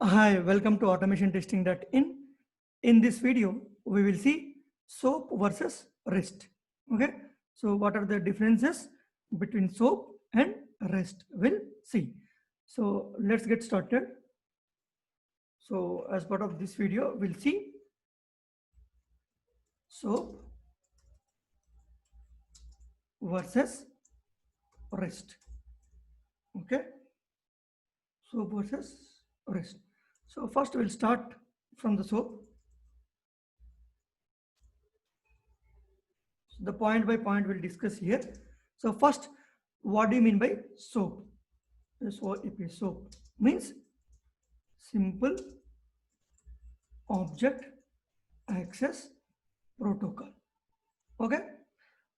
Hi, welcome to automation-testing.in. In this video, we will see SOAP versus REST. Okay, so what are the differences between SOAP and REST? We'll see. So let's get started. So as part of this video, we'll see SOAP versus REST. Okay, SOAP versus REST. So first we'll start from the SOAP. The point by point we'll discuss here. So first, what do you mean by SOAP? SOAP means simple object access protocol. Okay,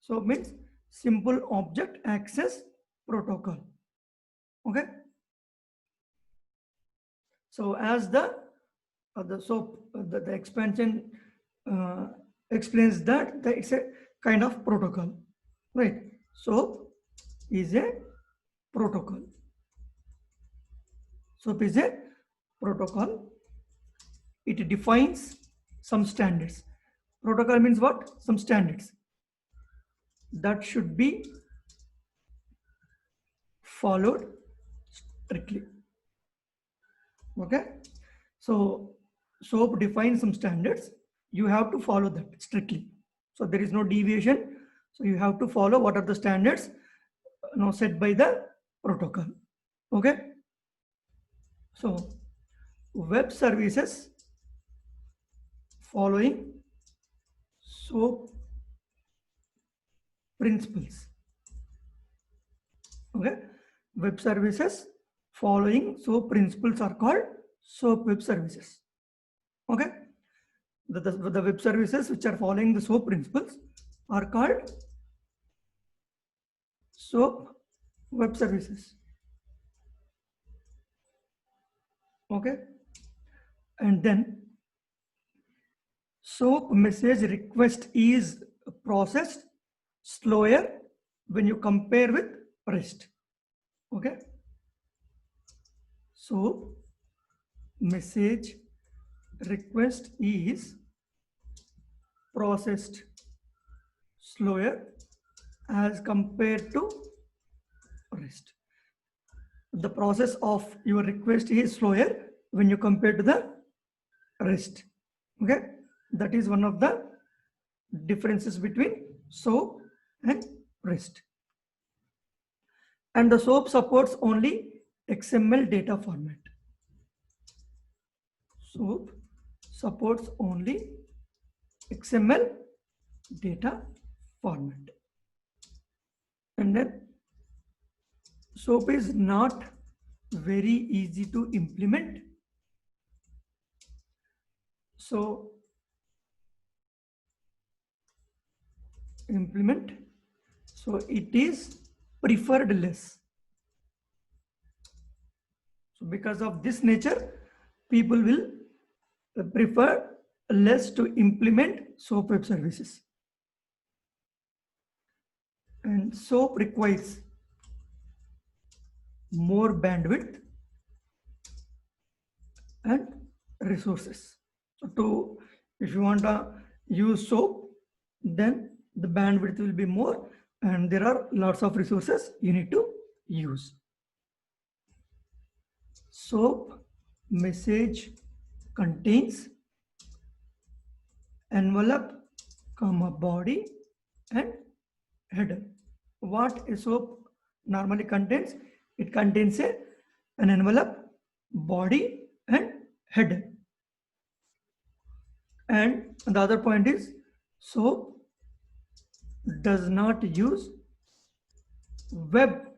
so means simple object access protocol. Okay, so as the SOAP the expansion explains that it's a kind of protocol, right? SOAP is a protocol. SOAP is a protocol. It defines some standards. Protocol means what? Some standards that should be followed strictly. Okay, so SOAP defines some standards. You have to follow that strictly. So there is no deviation. So you have to follow what are the standards set by the protocol. Okay, so web services following SOAP principles. Okay, web services following SOAP principles are called SOAP web services. Okay, the web services which are following the SOAP principles are called SOAP web services. Okay, and then SOAP message request is processed slower when you compare with REST. Okay, SOAP message request is processed slower as compared to REST. The process of your request is slower when you compare to the REST. Okay, that is one of the differences between SOAP and REST. And the SOAP supports only XML data format. SOAP supports only XML data format. And then SOAP is not very easy to implement. So it is preferred less. So because of this nature, people will prefer less to implement SOAP web services. And SOAP requires more bandwidth and resources. So if you want to use SOAP, then the bandwidth will be more and there are lots of resources you need to use. SOAP message contains envelope, body and header. What a SOAP normally contains? It contains an envelope, body and header. And the other point is SOAP does not use web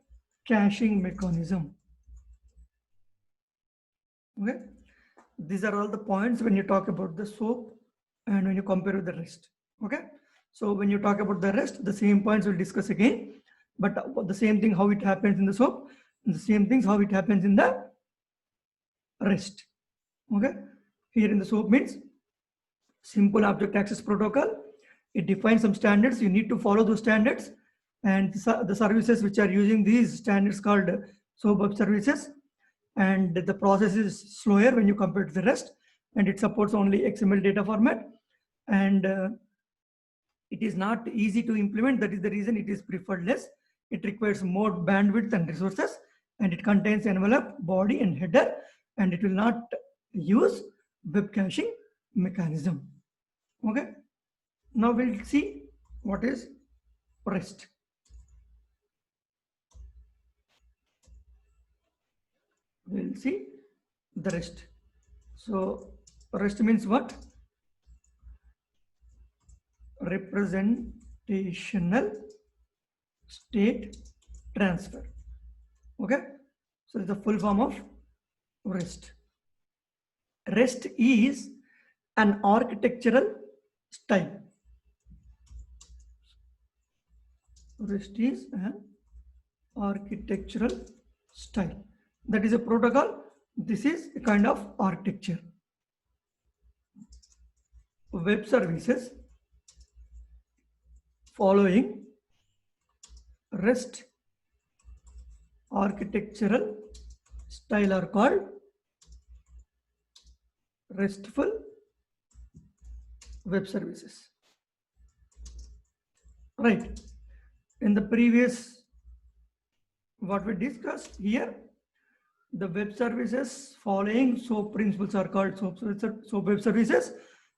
caching mechanism. Okay, these are all the points when you talk about the SOAP and when you compare with the REST. Okay, so when you talk about the REST, the same points we'll discuss again, but the same thing how it happens in the SOAP, and the same things how it happens in the REST. Okay, here in the SOAP means simple object access protocol. It defines some standards. You need to follow those standards, and the services which are using these standards called SOAP web services. and the process is slower when you compare to the REST, and it supports only XML data format, and it is not easy to implement. That is the reason it is preferred less. It requires more bandwidth and resources, and it contains envelope, body, and header, and it will not use web caching mechanism. Okay. Now we'll see what is REST. We'll see the REST. So REST means what? Representational state transfer. Okay. So it's the full form of REST. REST is an architectural style. REST is an architectural style. That is a protocol. This is a kind of architecture. Web services following REST architectural style are called RESTful web services. Right. In the previous, what we discussed here, the web services following SOAP principles are called SOAP web services,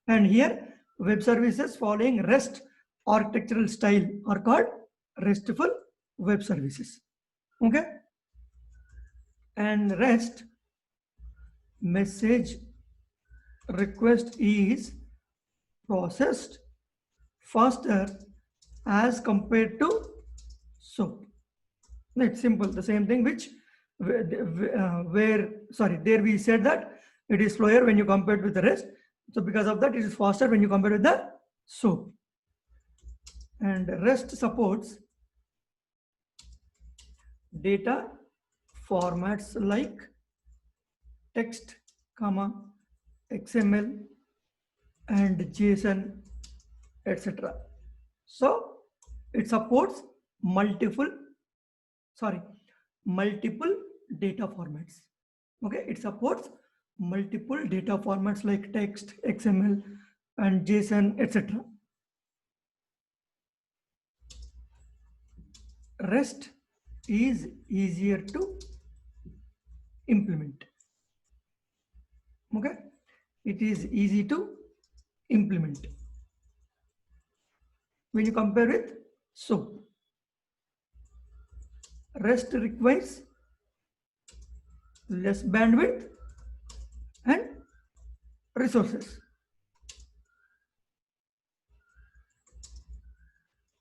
and here web services following REST architectural style are called RESTful web services. Okay. And REST message request is processed faster as compared to SOAP. It's simple. The same thing which there we said that it is slower when you compare it with the REST. So because of that, it is faster when you compare with the SOAP. And REST supports data formats like text, XML, and JSON, etc. So it supports multiple data formats. Okay, it supports multiple data formats like text, XML, and JSON, etc. REST is easier to implement. Okay, it is easy to implement when you compare with SOAP. REST requires less bandwidth and resources.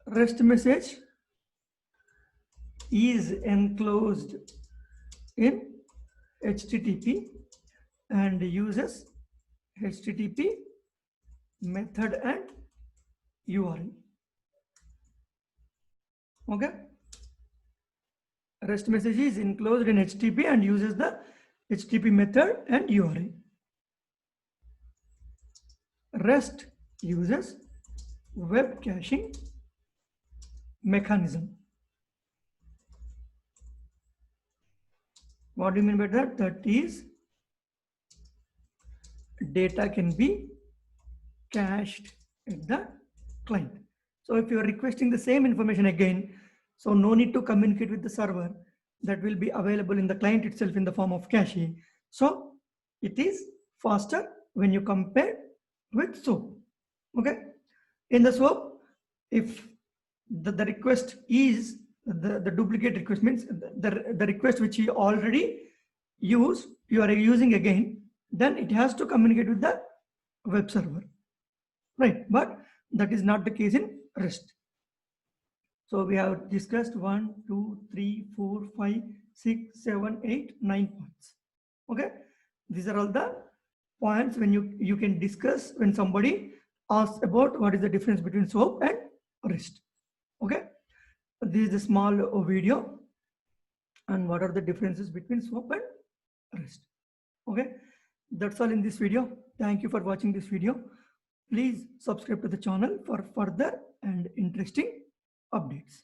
REST message is enclosed in HTTP and uses HTTP method and URL. Okay. REST message is enclosed in HTTP and uses the HTTP method and URL. REST uses web caching mechanism. What do you mean by that? That is, data can be cached at the client. So if you are requesting the same information again, so no need to communicate with the server, that will be available in the client itself in the form of cache. So it is faster when you compare with SOAP. Okay. In the SOAP, if the request is the duplicate request, means the request which you already use, you are using again, then it has to communicate with the web server, right? But that is not the case in REST. So we have discussed 1, 2, 3, 4, 5, 6, 7, 8, 9 points. Okay, these are all the points when you can discuss when somebody asks about what is the difference between SOAP and REST. Okay, this is a small video and what are the differences between SOAP and REST. Okay, that's all in this video. Thank you for watching this video. Please subscribe to the channel for further and interesting updates.